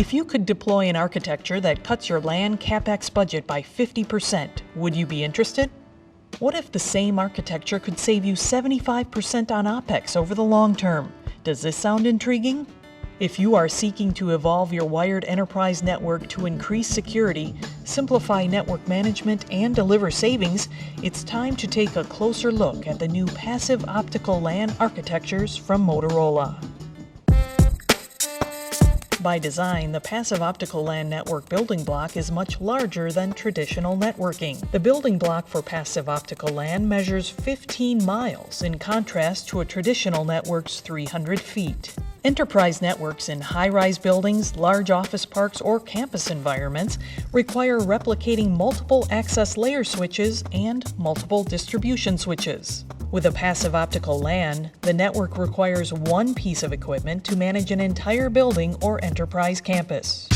If you could deploy an architecture that cuts your LAN CapEx budget by 50%, would you be interested? What if the same architecture could save you 75% on OpEx over the long term? Does this sound intriguing? If you are seeking to evolve your wired enterprise network to increase security, simplify network management, and deliver savings, it's time to take a closer look at the new passive optical LAN architectures from Motorola. By design, the passive optical LAN network building block is much larger than traditional networking. The building block for passive optical LAN measures 15 miles, in contrast to a traditional network's 300 feet. Enterprise networks in high-rise buildings, large office parks, or campus environments require replicating multiple access layer switches and multiple distribution switches. With a passive optical LAN, the network requires one piece of equipment to manage an entire building or enterprise campus.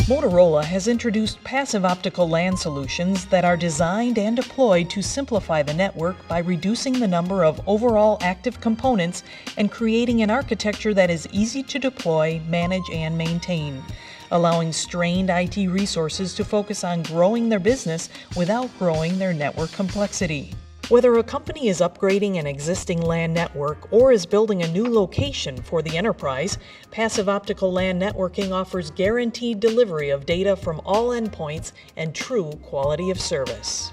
Motorola has introduced passive optical LAN solutions that are designed and deployed to simplify the network by reducing the number of overall active components and creating an architecture that is easy to deploy, manage, and maintain, allowing strained IT resources to focus on growing their business without growing their network complexity. Whether a company is upgrading an existing LAN network or is building a new location for the enterprise, passive optical LAN networking offers guaranteed delivery of data from all endpoints and true quality of service.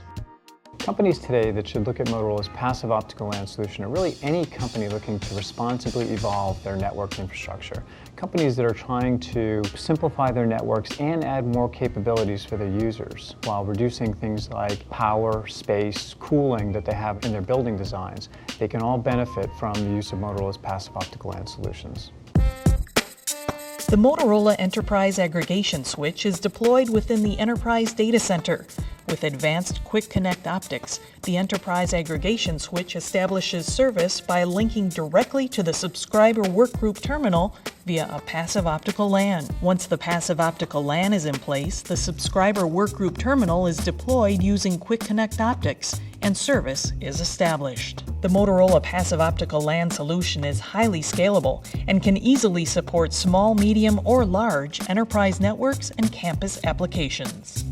Companies today that should look at Motorola's passive optical LAN solution are really any company looking to responsibly evolve their network infrastructure. Companies that are trying to simplify their networks and add more capabilities for their users while reducing things like power, space, cooling that they have in their building designs. They can all benefit from the use of Motorola's passive optical LAN solutions. The Motorola Enterprise Aggregation Switch is deployed within the Enterprise Data Center. With advanced Quick Connect optics, the Enterprise Aggregation Switch establishes service by linking directly to the subscriber workgroup terminal via a passive optical LAN. Once the passive optical LAN is in place, the subscriber workgroup terminal is deployed using Quick Connect optics, and service is established. The Motorola Passive Optical LAN solution is highly scalable and can easily support small, medium, or large enterprise networks and campus applications.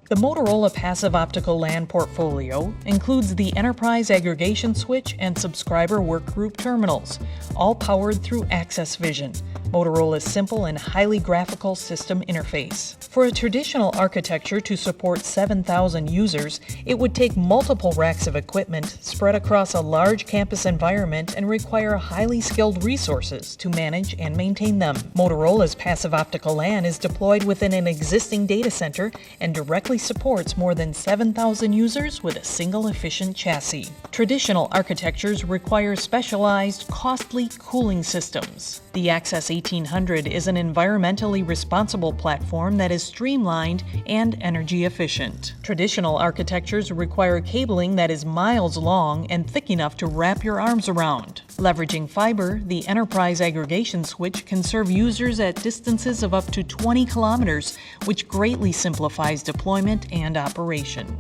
The Motorola Passive Optical LAN portfolio includes the Enterprise Aggregation Switch and Subscriber Workgroup terminals, all powered through Access Vision, Motorola's simple and highly graphical system interface. For a traditional architecture to support 7,000 users, it would take multiple racks of equipment spread across a large campus environment and require highly skilled resources to manage and maintain them. Motorola's Passive Optical LAN is deployed within an existing data center and directly supports more than 7,000 users with a single efficient chassis. Traditional architectures require specialized, costly cooling systems. The Access 1800 is an environmentally responsible platform that is streamlined and energy efficient. Traditional architectures require cabling that is miles long and thick enough to wrap your arms around. Leveraging fiber, the Enterprise Aggregation Switch can serve users at distances of up to 20 kilometers, which greatly simplifies deployment and operation.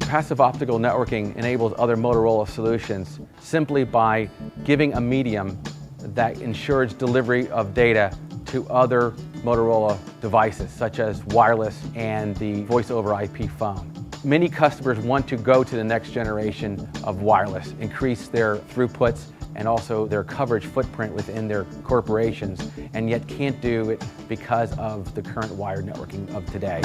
Passive optical networking enables other Motorola solutions simply by giving a medium that ensures delivery of data to other Motorola devices, such as wireless and the voice over IP phone. Many customers want to go to the next generation of wireless, increase their throughputs and also their coverage footprint within their corporations, and yet can't do it because of the current wired networking of today.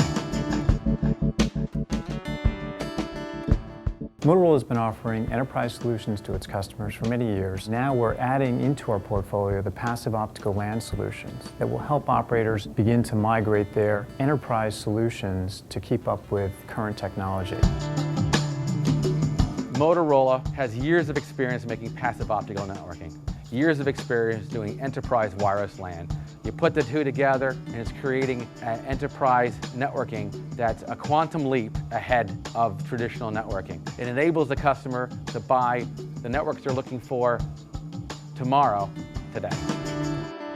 Motorola has been offering enterprise solutions to its customers for many years. Now we're adding into our portfolio the passive optical LAN solutions that will help operators begin to migrate their enterprise solutions to keep up with current technology. Motorola has years of experience making passive optical networking, years of experience doing enterprise wireless LAN. You put the two together and it's creating an enterprise networking that's a quantum leap ahead of traditional networking. It enables the customer to buy the networks they're looking for tomorrow, today.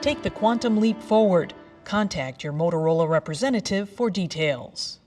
Take the quantum leap forward. Contact your Motorola representative for details.